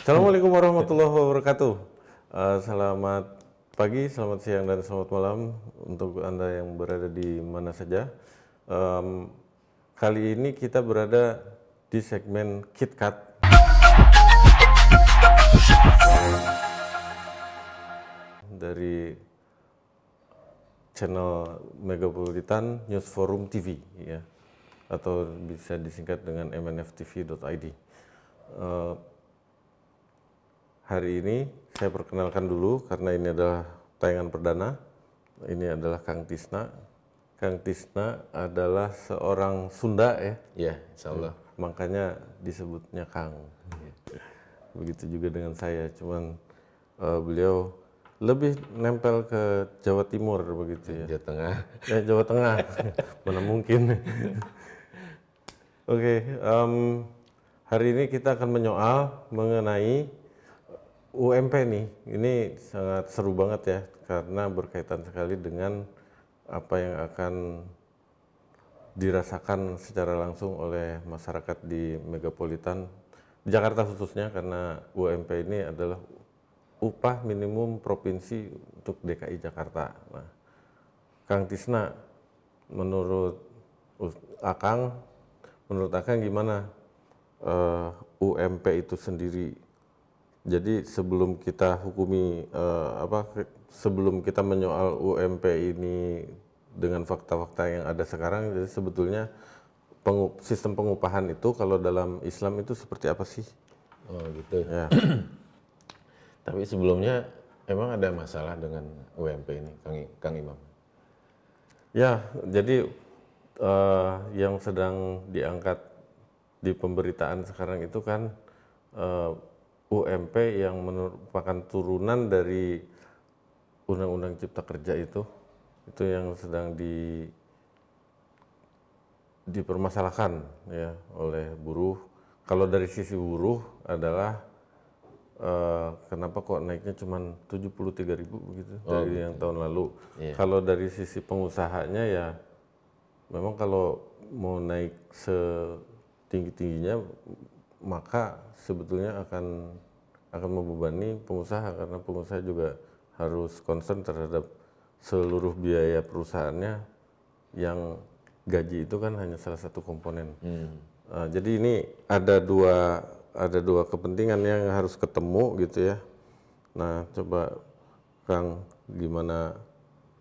Assalamualaikum warahmatullahi wabarakatuh. Selamat pagi, selamat siang, dan selamat malam untuk Anda yang berada di mana saja. Kali ini kita berada di segmen KitKat dari channel Megapolitan News Forum TV, ya, atau bisa disingkat dengan mnftv.id. Hari ini saya perkenalkan dulu karena ini adalah tayangan perdana. Ini adalah Kang Tisna. Kang Tisna adalah seorang Sunda, ya. Ya, insya Allah. Makanya disebutnya Kang. Begitu juga dengan saya, cuman beliau lebih nempel ke Jawa Timur begitu ya. Jawa Tengah. Ya, Jawa Tengah. Mana mungkin. Oke, hari ini kita akan menyoal mengenai UMP nih. Ini sangat seru banget ya, karena berkaitan sekali dengan apa yang akan dirasakan secara langsung oleh masyarakat di Megapolitan, di Jakarta khususnya, karena UMP ini adalah upah minimum provinsi untuk DKI Jakarta. Nah, Kang Tisna, menurut Akang gimana UMP itu sendiri? Jadi sebelum kita hukumi sebelum kita menyoal UMP ini dengan fakta-fakta yang ada sekarang, jadi sebetulnya sistem pengupahan itu kalau dalam Islam itu seperti apa sih? Oh gitu. Ya. Tapi sebelumnya emang ada masalah dengan UMP ini, Kang Imam? Ya, jadi yang sedang diangkat di pemberitaan sekarang itu kan UMP yang merupakan turunan dari Undang-Undang Cipta Kerja itu yang sedang dipermasalahkan ya oleh buruh. Kalau dari sisi buruh adalah kenapa kok naiknya cuma 73.000 begitu dari yang tahun lalu. Iya. Kalau dari sisi pengusahanya ya memang kalau mau naik setinggi-tingginya maka sebetulnya akan membebani pengusaha, karena pengusaha juga harus concern terhadap seluruh biaya perusahaannya, yang gaji itu kan hanya salah satu komponen. Jadi ini ada dua kepentingan yang harus ketemu gitu ya. Nah, coba Kang, gimana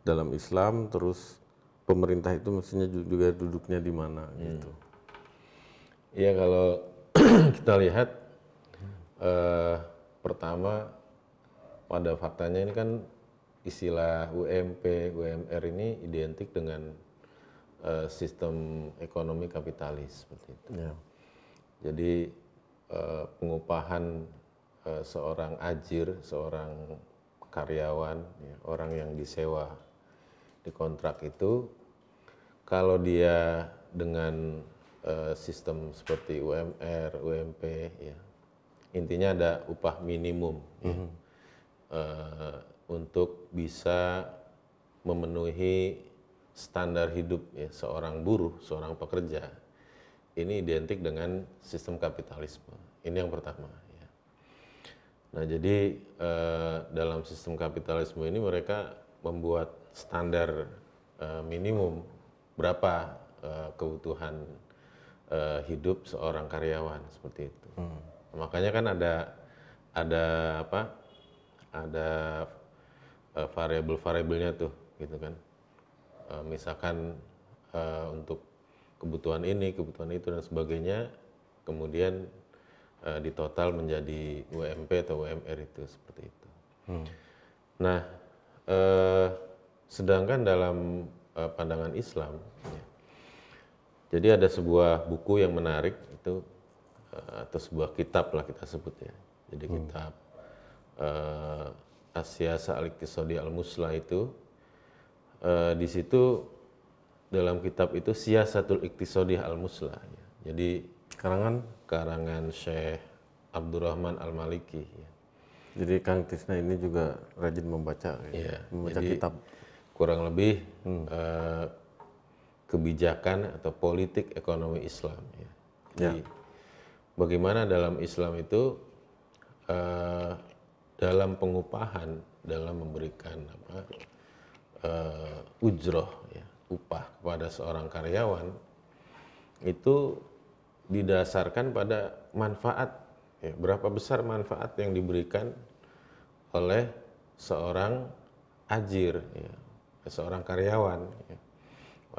dalam Islam, terus pemerintah itu mestinya juga duduknya di mana gitu. Iya, kalau kita lihat pertama pada faktanya ini kan istilah UMP, UMR ini identik dengan sistem ekonomi kapitalis seperti itu. Ya. Jadi pengupahan seorang ajir, seorang karyawan, ya, orang yang disewa di kontrak itu, kalau dia dengan sistem seperti UMR, UMP, ya, intinya ada upah minimum ya, untuk bisa memenuhi standar hidup ya, seorang buruh, seorang pekerja. Ini identik dengan sistem kapitalisme. Ini yang pertama. Ya. Nah, jadi dalam sistem kapitalisme ini mereka membuat standar minimum berapa kebutuhan hidup seorang karyawan seperti itu. Makanya kan ada variabel-variabelnya tuh, gitu kan. Misalkan untuk kebutuhan ini, kebutuhan itu dan sebagainya, kemudian ditotal menjadi UMP atau UMR itu seperti itu. Nah, sedangkan dalam pandangan Islam, ya, jadi ada sebuah buku yang menarik itu, atau sebuah kitab lah kita sebut ya. Jadi kitab As-Siyasah Al-Iqtisadi Al-Muslah itu, di situ dalam kitab itu Siyasatul Iqtisadi Al-Muslah. Ya. Jadi karangan Syekh Abdurrahman Al-Maliki. Ya. Jadi Kang Tisna ini juga rajin membaca, Ya, membaca jadi kitab. Kurang lebih kebijakan atau politik ekonomi Islam. Ya. Jadi bagaimana dalam Islam itu dalam pengupahan, dalam memberikan ujroh, ya, upah kepada seorang karyawan itu didasarkan pada manfaat, ya, berapa besar manfaat yang diberikan oleh seorang ajir, ya, seorang karyawan, ya,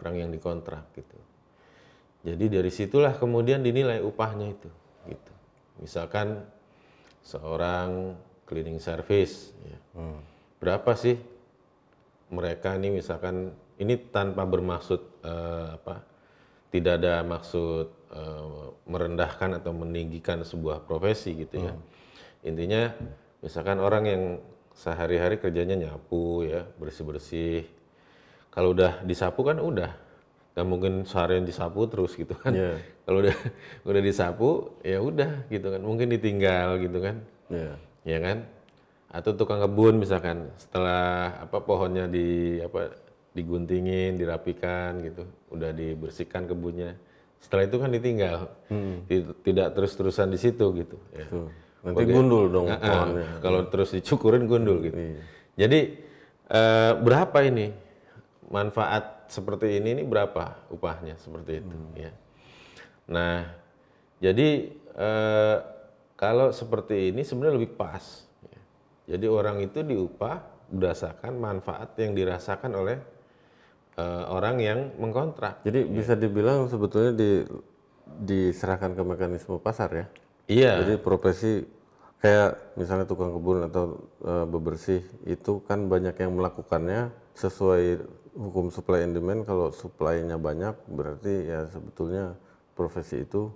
orang yang dikontrak gitu. Jadi dari situlah kemudian dinilai upahnya itu, gitu. Misalkan seorang cleaning service, ya, berapa sih mereka ini, misalkan ini tanpa bermaksud tidak ada maksud merendahkan atau meninggikan sebuah profesi gitu ya. Intinya misalkan orang yang sehari-hari kerjanya nyapu, ya, bersih-bersih. Kalau udah disapu kan udah, nggak mungkin seharian disapu terus gitu kan. Yeah. Kalau udah disapu ya udah gitu kan, mungkin ditinggal gitu kan. Yeah. Ya kan? Atau tukang kebun misalkan setelah pohonnya diguntingin, dirapikan gitu, udah dibersihkan kebunnya. Setelah itu kan ditinggal, tidak terus-terusan di situ gitu. Ya. Nanti gundul dong pohonnya. Kalau terus dicukurin gundul gitu. Iya. Jadi berapa ini manfaat seperti ini berapa upahnya seperti itu ya. Nah, jadi kalau seperti ini sebenarnya lebih pas. Ya. Jadi orang itu diupah berdasarkan manfaat yang dirasakan oleh orang yang mengkontrak. Jadi bisa dibilang sebetulnya diserahkan ke mekanisme pasar ya. Iya. Jadi profesi kayak misalnya tukang kebun atau bebersih itu kan banyak yang melakukannya sesuai hukum supply and demand. Kalau supply-nya banyak berarti ya sebetulnya profesi itu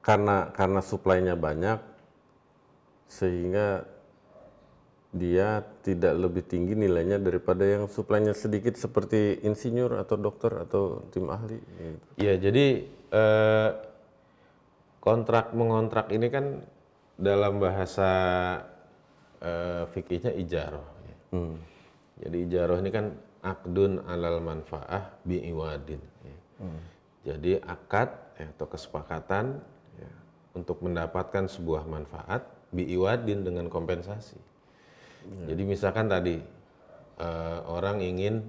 karena supply-nya banyak sehingga dia tidak lebih tinggi nilainya daripada yang supply-nya sedikit seperti insinyur atau dokter atau tim ahli gitu. Iya, jadi kontrak mengontrak ini kan dalam bahasa fikihnya ijaroh. Ya. Jadi ijaroh ini kan akdun alal manfaah bi'iwadin. Ya. Jadi akad atau kesepakatan, ya, untuk mendapatkan sebuah manfaat bi'iwadin dengan kompensasi. Jadi misalkan tadi orang ingin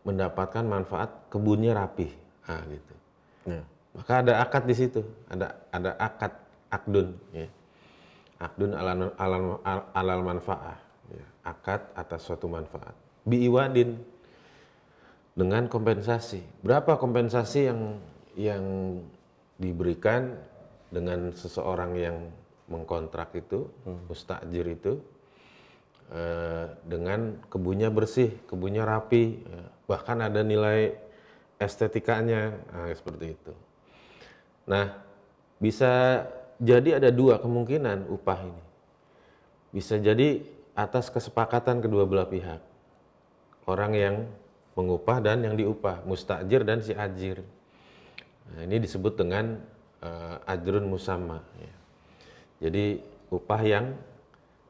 mendapatkan manfaat kebunnya rapih, gitu. Ya. Maka ada akad di situ, ada akad akdun, ya. Akdun alal manfaah, ya. Akad atas suatu manfaat. Bi'iwadin dengan kompensasi. Berapa kompensasi yang diberikan dengan seseorang yang mengkontrak itu, mustajir itu, dengan kebunnya bersih, kebunnya rapi, ya. Bahkan ada nilai estetikanya, seperti itu. Nah, bisa jadi ada dua kemungkinan upah ini. Bisa jadi atas kesepakatan kedua belah pihak. Orang yang mengupah dan yang diupah, mustajir dan si ajir. Nah, ini disebut dengan ajrun musamma. Ya. Jadi upah yang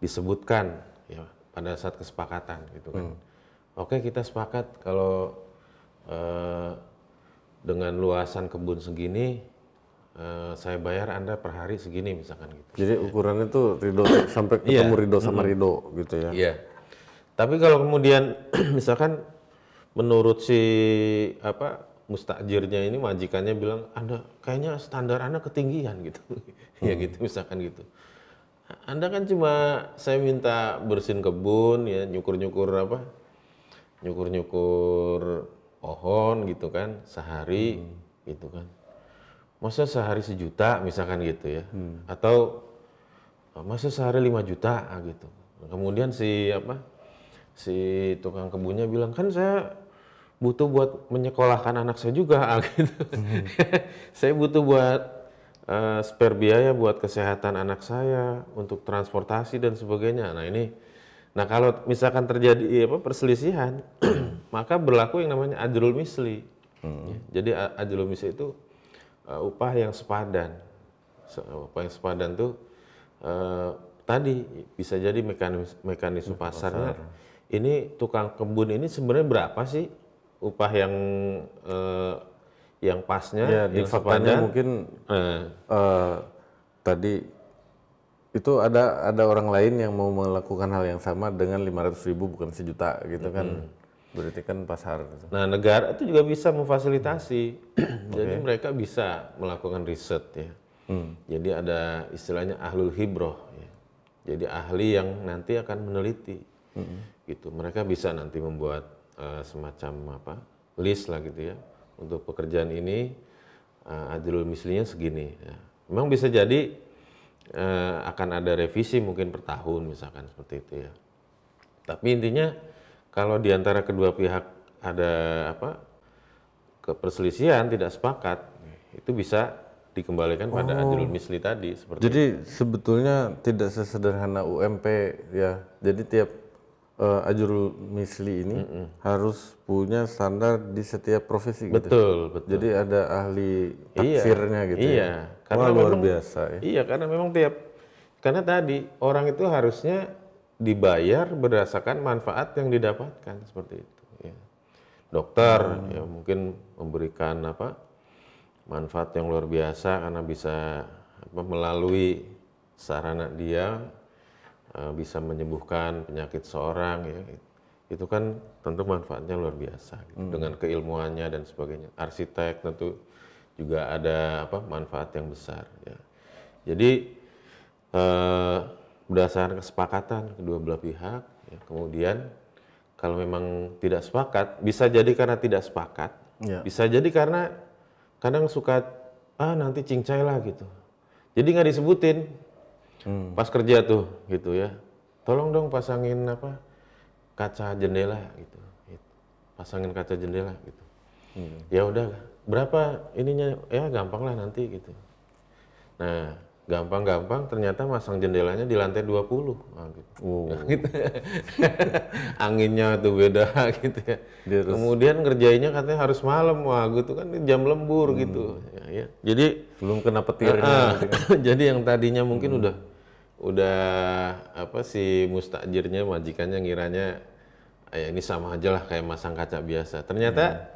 disebutkan, ya, pada saat kesepakatan gitu kan. Oke, kita sepakat kalau dengan luasan kebun segini saya bayar Anda per hari segini misalkan gitu. Jadi ukurannya tuh ridho sampai ketemu ridho sama ridho gitu ya. Iya. Tapi kalau kemudian misalkan menurut si mustajirnya ini, majikannya bilang, Anda kayaknya standar Anda ketinggian gitu. Ya gitu misalkan gitu. Anda kan cuma saya minta bersihin kebun, ya, nyukur-nyukur pohon gitu kan sehari gitu kan. Masa sehari 1 juta misalkan gitu ya. Atau masa sehari 5 juta gitu. Kemudian si tukang kebunnya bilang, kan saya butuh buat menyekolahkan anak saya juga gitu. Saya butuh buat spare biaya buat kesehatan anak saya, untuk transportasi dan sebagainya. Nah kalau misalkan terjadi perselisihan, maka berlaku yang namanya ajrul misli. Ya, jadi ajrul misli itu upah yang sepadan. Upah yang sepadan tuh tadi bisa jadi mekanisme pasarnya. Ini tukang kebun ini sebenarnya berapa sih upah yang pasnya, Ya, di yang faktanya sepadan. mungkin Eh, tadi itu ada orang lain yang mau melakukan hal yang sama dengan 500.000 bukan sejuta gitu kan. Berarti kan pasar gitu. Nah, negara itu juga bisa memfasilitasi. Jadi mereka bisa melakukan riset ya. Jadi ada istilahnya ahlul hibroh ya. Jadi ahli yang nanti akan meneliti. Gitu. Mereka bisa nanti membuat semacam apa? List lah gitu ya. Untuk pekerjaan ini ajrul mislinya segini ya. Memang bisa jadi akan ada revisi mungkin per tahun misalkan seperti itu ya. Tapi intinya kalau di antara kedua pihak ada apa perselisihan tidak sepakat, itu bisa dikembalikan pada ajrul misli tadi seperti itu. Jadi sebetulnya tidak sesederhana UMP ya. Jadi tiap ajrul misli ini harus punya standar di setiap profesi gitu. Betul, betul. Jadi ada ahli taksirnya gitu Iya, ya. karena Wah, luar memang- biasa ya. Iya, karena memang karena tadi orang itu harusnya dibayar berdasarkan manfaat yang didapatkan seperti itu. Ya. Dokter ya mungkin memberikan apa manfaat yang luar biasa karena bisa melalui sarana dia bisa menyembuhkan penyakit seorang ya. Itu kan tentu manfaatnya luar biasa gitu. Dengan keilmuannya dan sebagainya. Arsitek tentu juga ada apa manfaat yang besar ya. Jadi berdasarkan kesepakatan kedua belah pihak ya, kemudian kalau memang tidak sepakat bisa jadi karena tidak sepakat, bisa jadi karena kadang suka nanti cincai lah gitu, jadi nggak disebutin pas kerja tuh gitu ya, tolong dong pasangin apa kaca jendela gitu. Pasangin kaca jendela gitu. Ya udah berapa ininya ya gampang lah nanti gitu. Nah gampang-gampang ternyata masang jendelanya di lantai 20. Nah, gitu. Nah, gitu. Anginnya tuh beda gitu ya. Kemudian ngerjainnya katanya harus malam. Wah gitu kan jam lembur gitu. Ya. Jadi Belum kena petirnya. jadi yang tadinya mungkin udah apa si mustajirnya majikannya ngiranya ya ini sama aja lah kayak masang kaca biasa. Ternyata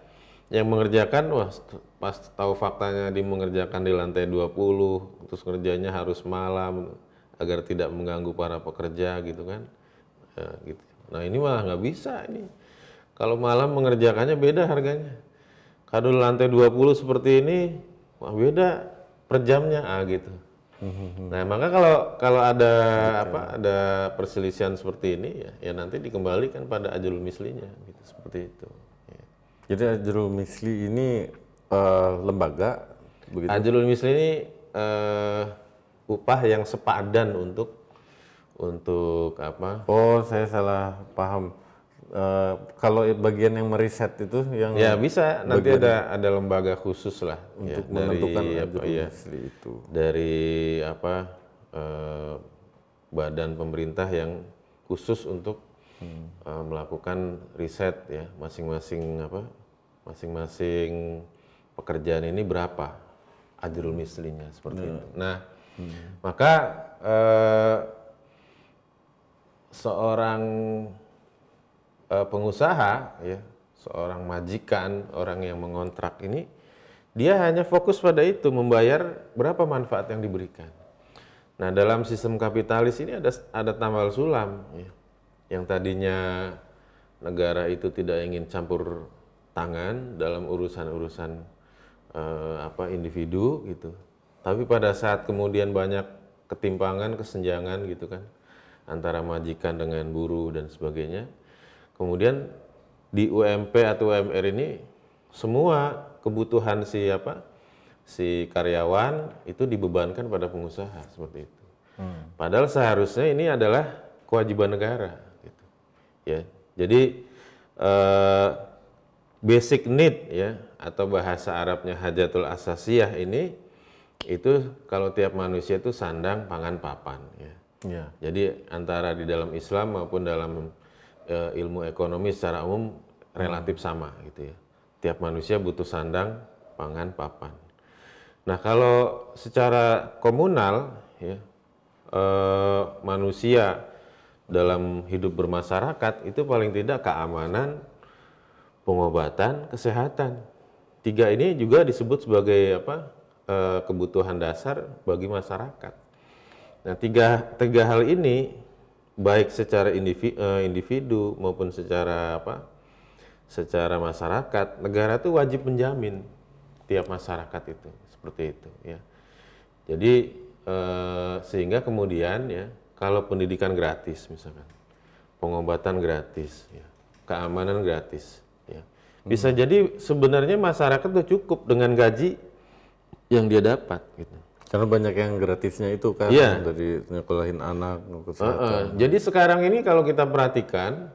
yang mengerjakan wah pas tahu faktanya di mengerjakan di lantai 20 terus kerjanya harus malam agar tidak mengganggu para pekerja gitu kan. Ya, gitu. Nah, ini malah nggak bisa ini. Kalau malam mengerjakannya beda harganya. Kalau di lantai 20 seperti ini wah beda per jamnya gitu. Nah, maka kalau ada ada perselisihan seperti ini ya nanti dikembalikan pada ajrul mislinya gitu seperti itu. Ya. Jadi ajrul misli ini lembaga begitu. Ajrul misli ini upah yang sepadan untuk apa? Oh, saya salah paham. Kalau bagian yang meriset itu yang Ya bisa nanti ada lembaga khusus lah untuk ya, menentukan dari ajrul misli itu. dari apa badan pemerintah yang khusus untuk melakukan riset ya masing-masing pekerjaan ini berapa ajrul mislinya seperti itu. Nah, maka seorang pengusaha ya, seorang majikan, orang yang mengontrak ini dia hanya fokus pada itu membayar berapa manfaat yang diberikan. Nah, dalam sistem kapitalis ini ada tambal sulam ya. Yang tadinya negara itu tidak ingin campur tangan dalam urusan-urusan individu gitu. Tapi pada saat kemudian banyak ketimpangan, kesenjangan gitu kan antara majikan dengan buruh dan sebagainya. Kemudian di UMP atau UMR ini semua kebutuhan si karyawan itu dibebankan pada pengusaha seperti itu. Padahal seharusnya ini adalah kewajiban negara gitu. Ya. Jadi basic need ya atau bahasa Arabnya hajatul asasiyah ini itu kalau tiap manusia itu sandang, pangan, papan ya. Ya. Jadi antara di dalam Islam maupun dalam ilmu ekonomi secara umum relatif sama gitu ya. Tiap manusia butuh sandang, pangan, papan. Nah, kalau secara komunal ya manusia dalam hidup bermasyarakat itu paling tidak keamanan, pengobatan, kesehatan. tiga ini juga disebut sebagai apa, kebutuhan dasar bagi masyarakat. Nah, tiga hal ini baik secara individu maupun secara apa, secara masyarakat, negara itu wajib menjamin tiap masyarakat itu seperti itu ya. Jadi sehingga kemudian ya, kalau pendidikan gratis misalkan, pengobatan gratis, ya, keamanan gratis, ya, bisa jadi sebenarnya masyarakat tuh cukup dengan gaji yang dia dapat gitu. Karena banyak yang gratisnya itu kan, Iya. dari nyekolahin anak, kesehatan. Jadi sekarang ini kalau kita perhatikan,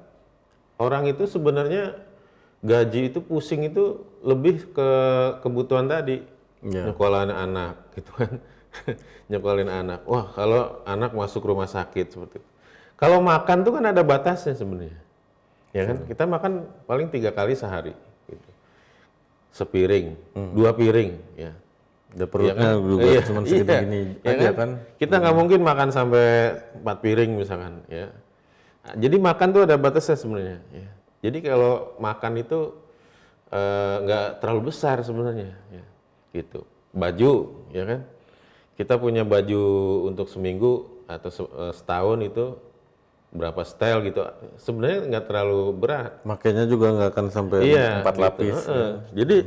orang itu sebenarnya gaji itu pusing itu lebih ke kebutuhan tadi, Iya. nyekolahin anak gitu kan. Nyekolahin anak. Wah, kalau anak masuk rumah sakit seperti itu. Kalau makan tuh kan ada batasnya sebenarnya. Ya kan? Kita makan paling 3 kali sehari gitu. Sepiring, 2 piring ya. Udah perutnya Iya kan? juga Iya, cuma segini-gini iya aja kan. Kita nggak mungkin makan sampai 4 piring misalkan ya. Nah, jadi makan tuh ada batasnya sebenarnya ya. Jadi kalau makan itu nggak terlalu besar sebenarnya ya. Gitu. Baju ya kan. Kita punya baju untuk seminggu atau setahun itu berapa style gitu. Sebenarnya nggak terlalu berat. Makanya juga nggak akan sampai 4 Gitu. lapis. Ya. Jadi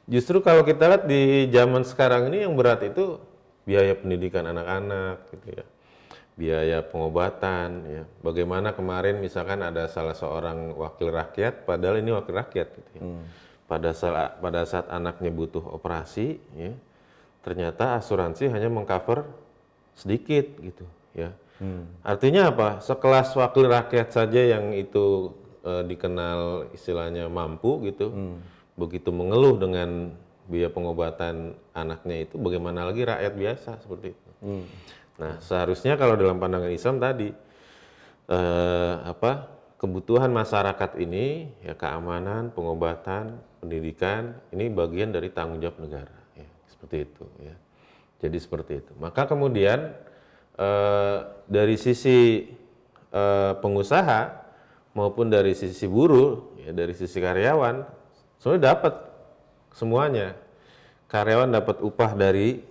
justru kalau kita lihat di zaman sekarang ini yang berat itu biaya pendidikan anak-anak gitu ya. Biaya pengobatan ya. Bagaimana kemarin misalkan ada salah seorang wakil rakyat, padahal ini wakil rakyat gitu ya. Pada saat anaknya butuh operasi ya, ternyata asuransi hanya mengcover sedikit gitu ya. Artinya apa? Sekelas wakil rakyat saja yang itu dikenal istilahnya mampu gitu, begitu mengeluh dengan biaya pengobatan anaknya itu, bagaimana lagi rakyat biasa seperti itu. Nah, seharusnya kalau dalam pandangan Islam tadi kebutuhan masyarakat ini ya, keamanan, pengobatan, pendidikan ini bagian dari tanggung jawab negara ya, seperti itu ya. Jadi seperti itu. Maka kemudian dari sisi pengusaha maupun dari sisi buruh ya, dari sisi karyawan sebenarnya dapat semuanya. Karyawan dapat upah dari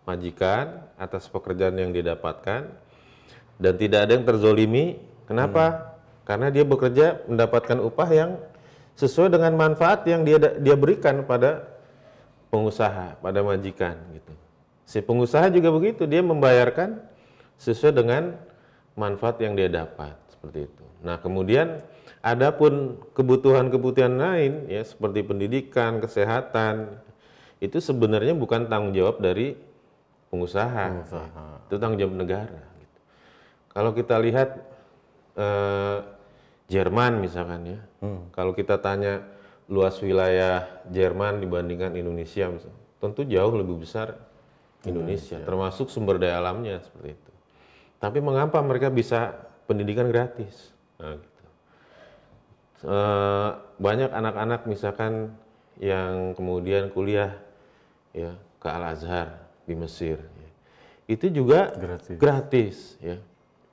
majikan atas pekerjaan yang didapatkan dan tidak ada yang terzolimi. Kenapa? Karena dia bekerja mendapatkan upah yang sesuai dengan manfaat yang dia berikan pada pengusaha, pada majikan gitu. Si pengusaha juga begitu, dia membayarkan sesuai dengan manfaat yang dia dapat seperti itu. Nah, kemudian adapun kebutuhan-kebutuhan lain ya seperti pendidikan, kesehatan itu sebenarnya bukan tanggung jawab dari pengusaha. Itu tanggung jawab negara gitu. Kalau kita lihat Jerman misalkan ya. Kalau kita tanya luas wilayah Jerman dibandingkan Indonesia misalnya, tentu jauh lebih besar Indonesia, termasuk sumber daya alamnya seperti itu. Tapi mengapa mereka bisa pendidikan gratis? Nah, gitu. Banyak anak-anak misalkan yang kemudian kuliah ya ke Al-Azhar di Mesir, ya. Itu juga gratis ya.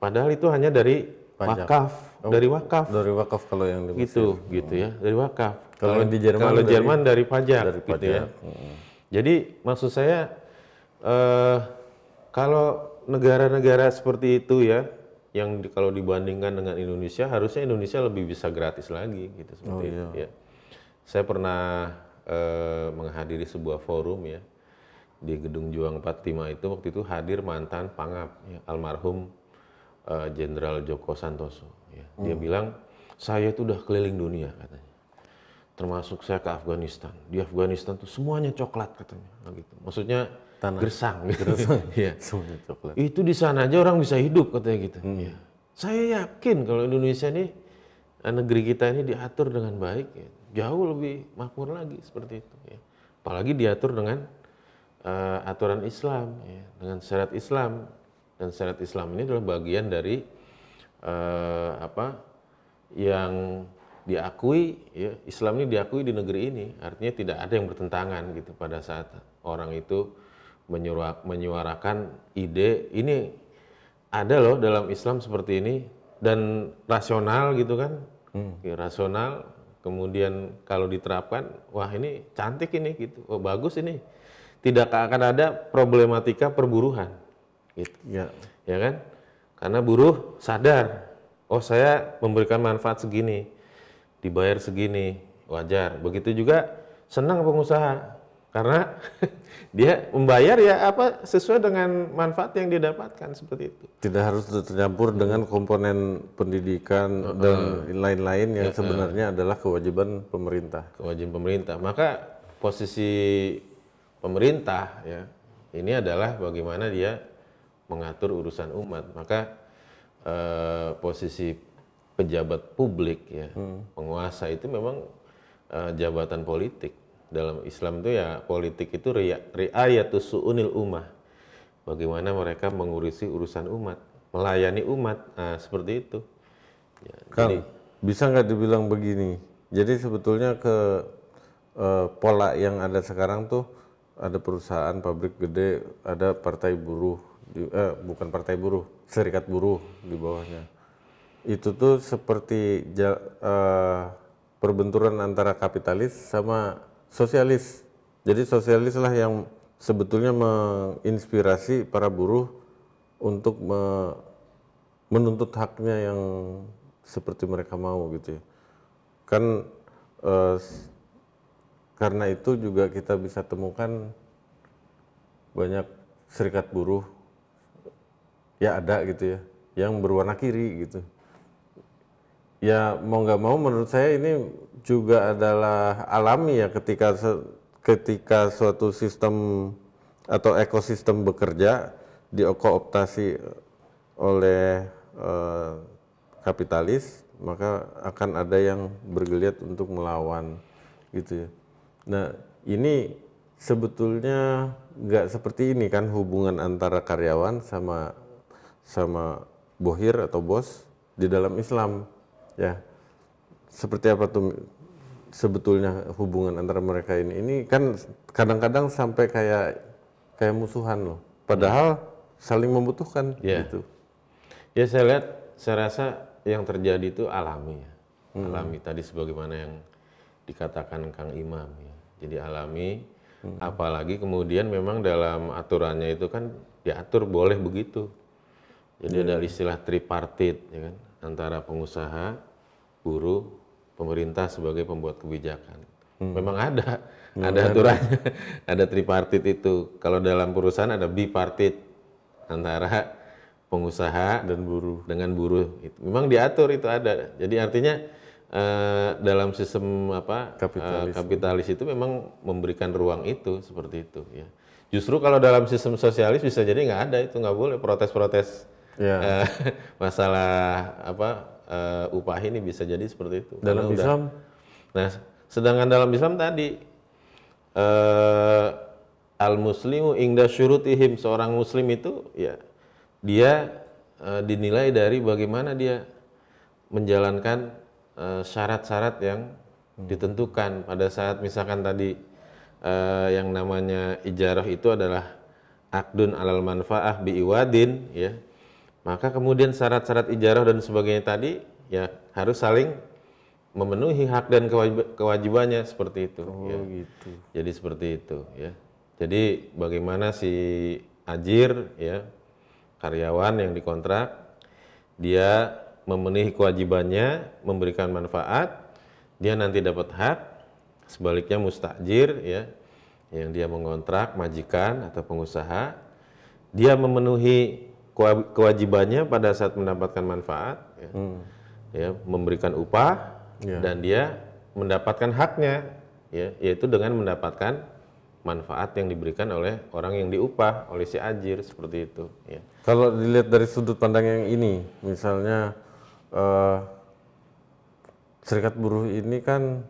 Padahal itu hanya dari wakaf, dari wakaf. Dari wakaf kalau yang di Gitu, gitu ya, dari wakaf. Kalau di Jerman, kalau Jerman dari pajak, dari gitu pajak. ya. Jadi maksud saya kalau negara-negara seperti itu ya, yang kalau dibandingkan dengan Indonesia, harusnya Indonesia lebih bisa gratis lagi, gitu seperti itu. Ya. Saya pernah menghadiri sebuah forum ya di Gedung Juang 45 itu, waktu itu hadir mantan Pangap, ya, almarhum Jenderal Joko Santoso. Ya. Dia bilang, saya itu udah keliling dunia katanya. Termasuk saya ke Afghanistan. Di Afghanistan tuh semuanya coklat katanya. Nah, gitu. Maksudnya tanah gersang. Gitu. Ya. Semuanya coklat. Itu di sana aja orang bisa hidup katanya gitu. Ya. Saya yakin kalau Indonesia ini, negeri kita ini diatur dengan baik, ya, jauh lebih makmur lagi seperti itu. Ya. Apalagi diatur dengan aturan Islam, ya, dengan syariat Islam. Dan syariat Islam ini adalah bagian dari yang diakui, ya, Islam ini diakui di negeri ini. Artinya tidak ada yang bertentangan gitu pada saat orang itu menyuarakan ide ini ada loh dalam Islam seperti ini dan rasional gitu kan, ya, rasional kemudian kalau diterapkan, wah ini cantik ini gitu, oh bagus ini, tidak akan ada problematika perburuhan, gitu, Ya. ya kan? Karena buruh sadar, oh saya memberikan manfaat segini, dibayar segini, wajar. Begitu juga senang pengusaha, karena dia membayar ya apa sesuai dengan manfaat yang didapatkan seperti itu. Tidak harus tercampur dengan komponen pendidikan dan lain-lain yang sebenarnya adalah kewajiban pemerintah. Kewajiban pemerintah. Maka posisi pemerintah ya ini adalah bagaimana dia mengatur urusan umat. Maka posisi pejabat publik ya, penguasa itu memang jabatan politik. Dalam Islam itu ya politik itu riayatus su'unil ummah. Bagaimana mereka mengurusi urusan umat, melayani umat, nah, seperti itu. Ya, Kang, bisa nggak dibilang begini? Jadi sebetulnya pola yang ada sekarang tuh ada perusahaan pabrik gede, ada partai buruh, bukan partai buruh, serikat buruh di bawahnya. Itu tuh seperti perbenturan antara kapitalis sama sosialis. Jadi sosialis lah yang sebetulnya menginspirasi para buruh untuk menuntut haknya yang seperti mereka mau gitu ya. Kan karena itu juga kita bisa temukan banyak serikat buruh ya ada gitu ya yang berwarna kiri gitu. Ya mau nggak mau menurut saya ini juga adalah alami ya ketika suatu sistem atau ekosistem bekerja dikooptasi oleh kapitalis, maka akan ada yang bergeliat untuk melawan gitu ya. Nah ini sebetulnya nggak seperti ini kan hubungan antara karyawan sama bohir atau bos di dalam Islam ya. Seperti apa tuh sebetulnya hubungan antara mereka ini? Ini kan kadang-kadang sampai kayak musuhan loh. Padahal saling membutuhkan gitu. Ya saya rasa yang terjadi itu alami ya. Alami tadi sebagaimana yang dikatakan Kang Imam ya. Jadi alami, apalagi kemudian memang dalam aturannya itu kan diatur boleh begitu. Jadi ada istilah tripartit ya kan, antara pengusaha, buruh, pemerintah sebagai pembuat kebijakan. Memang ada aturannya, ada tripartit itu. Kalau dalam perusahaan ada bipartit antara pengusaha dan buruh dengan buruh. Memang diatur itu ada. Jadi artinya dalam sistem kapitalis itu memang memberikan ruang itu seperti itu. Ya. Justru kalau dalam sistem sosialis bisa jadi nggak ada itu, nggak boleh protes-protes masalah upah ini bisa jadi seperti itu. Dalam Islam? Nah, sedangkan dalam Islam tadi al-muslimu ingda syurutihim, seorang muslim itu ya dia dinilai dari bagaimana dia menjalankan syarat-syarat yang ditentukan pada saat misalkan tadi yang namanya ijarah itu adalah akdun alal manfaah biiwadin ya. Maka kemudian syarat-syarat ijarah dan sebagainya tadi ya harus saling memenuhi hak dan kewajibannya seperti itu. Ya. Gitu. Jadi seperti itu ya. Jadi bagaimana si ajir ya karyawan yang dikontrak dia memenuhi kewajibannya memberikan manfaat, dia nanti dapat hak. Sebaliknya mustajir ya yang dia mengontrak majikan atau pengusaha, dia memenuhi kewajibannya pada saat mendapatkan manfaat, ya, memberikan upah, dan dia mendapatkan haknya, ya, yaitu dengan mendapatkan manfaat yang diberikan oleh orang yang diupah, oleh si ajir, seperti itu. Ya. Kalau dilihat dari sudut pandang yang ini, misalnya serikat buruh ini kan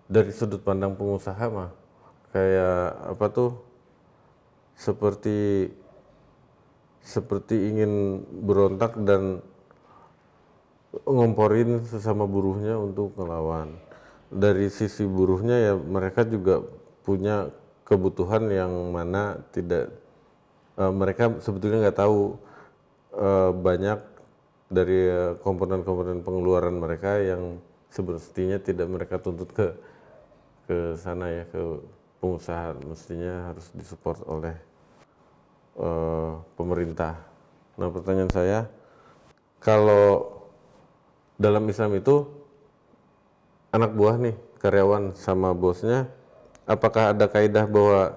dari sudut pandang pengusaha mah kayak apa tuh seperti ingin berontak dan ngomporin sesama buruhnya untuk ngelawan. Dari sisi buruhnya ya mereka juga punya kebutuhan yang mana tidak mereka sebetulnya nggak tahu banyak dari komponen-komponen pengeluaran mereka yang semestinya tidak mereka tuntut ke sana ya, ke pengusaha, mestinya harus disupport oleh pemerintah. Nah, pertanyaan saya, kalau dalam Islam itu anak buah nih, karyawan sama bosnya, apakah ada kaidah bahwa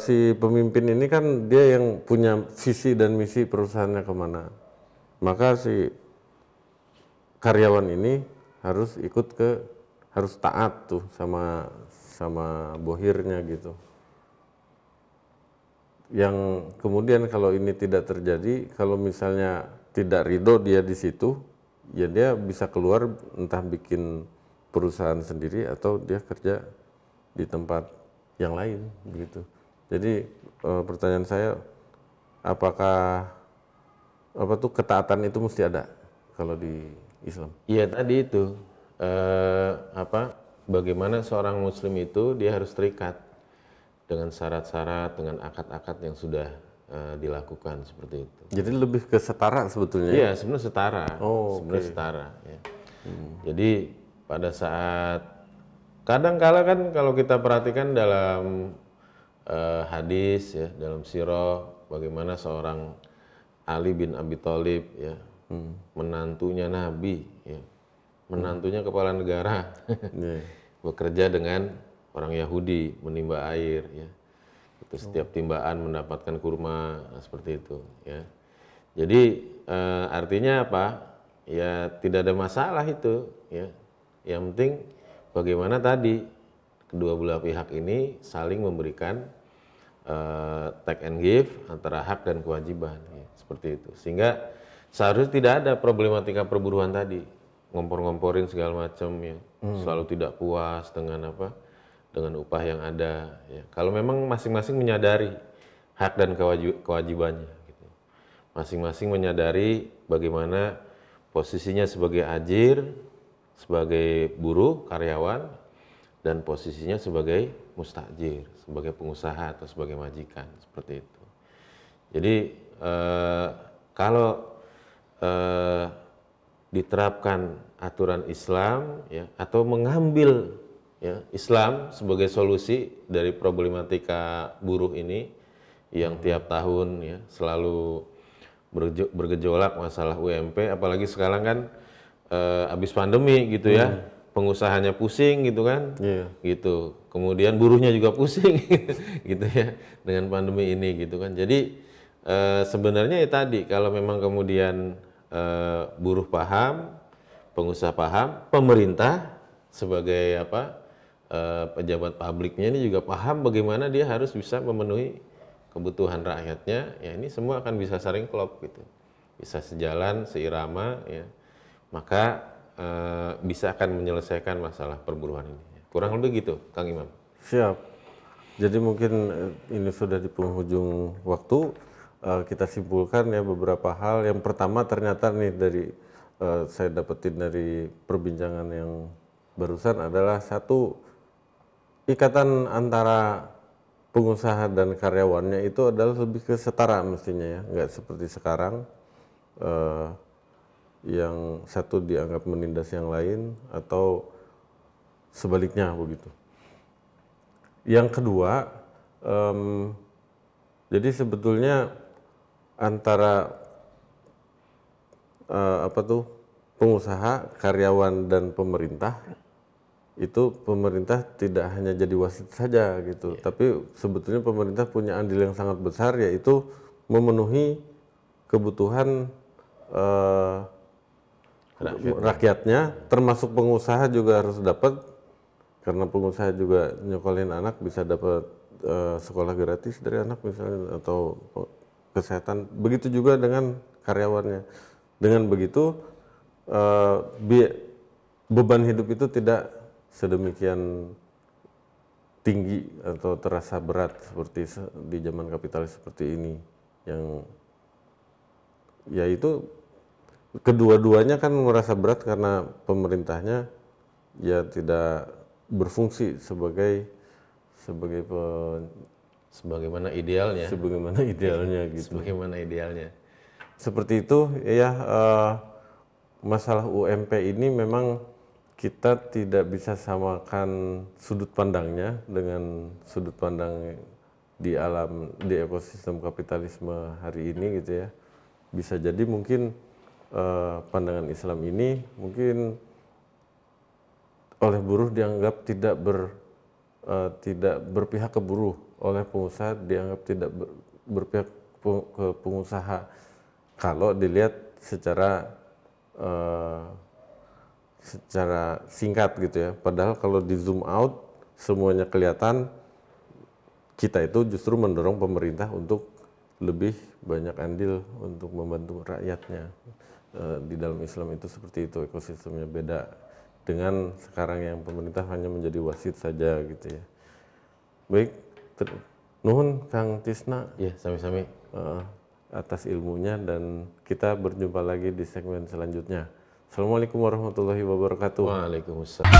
si pemimpin ini kan dia yang punya visi dan misi perusahaannya kemana, maka si karyawan ini harus harus taat tuh sama bohirnya gitu. Yang kemudian kalau ini tidak terjadi, kalau misalnya tidak ridho dia di situ, ya dia bisa keluar entah bikin perusahaan sendiri atau dia kerja di tempat yang lain begitu. Jadi pertanyaan saya, apakah ketaatan itu mesti ada kalau di Islam? Iya tadi itu bagaimana seorang muslim itu dia harus terikat dengan syarat-syarat, dengan akad-akad yang sudah dilakukan seperti itu. Jadi lebih ke setara sebetulnya. Iya, sebenarnya setara. Sebenarnya Okay. setara ya. Jadi pada saat kadang-kala kan kalau kita perhatikan dalam hadis ya, dalam sirah, bagaimana seorang Ali bin Abi Thalib ya, menantunya Nabi ya, menantunya kepala negara Yeah. bekerja dengan orang Yahudi menimba air ya. Itu setiap timbaan mendapatkan kurma seperti itu ya. Jadi artinya apa? Ya tidak ada masalah itu ya. Yang penting bagaimana tadi kedua belah pihak ini saling memberikan take and give antara hak dan kewajiban ya, seperti itu. Sehingga seharusnya tidak ada problematika perburuan tadi, ngompor-ngomporin segala macam ya. Selalu tidak puas dengan dengan upah yang ada ya. Kalau memang masing-masing menyadari hak dan kewajibannya gitu. Masing-masing menyadari bagaimana posisinya sebagai ajir, sebagai buruh, karyawan, dan posisinya sebagai mustajir, sebagai pengusaha atau sebagai majikan, seperti itu. Jadi kalau diterapkan aturan Islam ya, atau mengambil ya, Islam sebagai solusi dari problematika buruh ini yang tiap tahun ya selalu bergejolak masalah UMP, apalagi sekarang kan habis pandemi gitu ya, pengusahanya pusing gitu kan, gitu. Kemudian buruhnya juga pusing gitu ya dengan pandemi ini gitu kan. Jadi sebenarnya ya tadi kalau memang kemudian buruh paham, pengusaha paham, pemerintah sebagai pejabat publiknya ini juga paham bagaimana dia harus bisa memenuhi kebutuhan rakyatnya, ya ini semua akan bisa saling klop gitu, bisa sejalan, seirama ya, maka bisa akan menyelesaikan masalah perburuan ini. Kurang lebih gitu, Kang Imam. Siap. Jadi mungkin ini sudah di penghujung waktu, kita simpulkan ya beberapa hal. Yang pertama ternyata nih dari saya dapetin dari perbincangan yang barusan adalah satu, ikatan antara pengusaha dan karyawannya itu adalah lebih ke setara mestinya ya, nggak seperti sekarang yang satu dianggap menindas yang lain atau sebaliknya begitu. Yang kedua, jadi sebetulnya antara pengusaha, karyawan dan pemerintah itu pemerintah tidak hanya jadi wasit saja gitu, tapi sebetulnya pemerintah punya andil yang sangat besar, yaitu memenuhi kebutuhan rakyatnya, termasuk pengusaha juga harus dapat, karena pengusaha juga nyekolin anak bisa dapat sekolah gratis dari anak misalnya, atau kesehatan. Begitu juga dengan karyawannya. Dengan begitu beban hidup itu tidak sedemikian tinggi atau terasa berat seperti di zaman kapitalis seperti ini, yang yaitu kedua-duanya kan merasa berat karena pemerintahnya ya tidak berfungsi sebagaimana idealnya. Sebagaimana idealnya gitu. Sebagaimana idealnya. Seperti itu ya. masalah UMP ini memang kita tidak bisa samakan sudut pandangnya dengan sudut pandang di ekosistem kapitalisme hari ini gitu ya. Bisa jadi mungkin pandangan Islam ini mungkin oleh buruh dianggap tidak berpihak ke buruh, oleh pengusaha dianggap tidak berpihak ke pengusaha. Kalau dilihat secara singkat gitu ya. Padahal kalau di zoom out semuanya kelihatan, kita itu justru mendorong pemerintah untuk lebih banyak andil untuk membantu rakyatnya. Di dalam Islam itu seperti itu, ekosistemnya beda dengan sekarang yang pemerintah hanya menjadi wasit saja gitu ya. Baik, nuhun Kang Tisna. Ya, sami-sami. Atas ilmunya, dan kita berjumpa lagi di segmen selanjutnya. Assalamualaikum warahmatullahi wabarakatuh. Waalaikumsalam.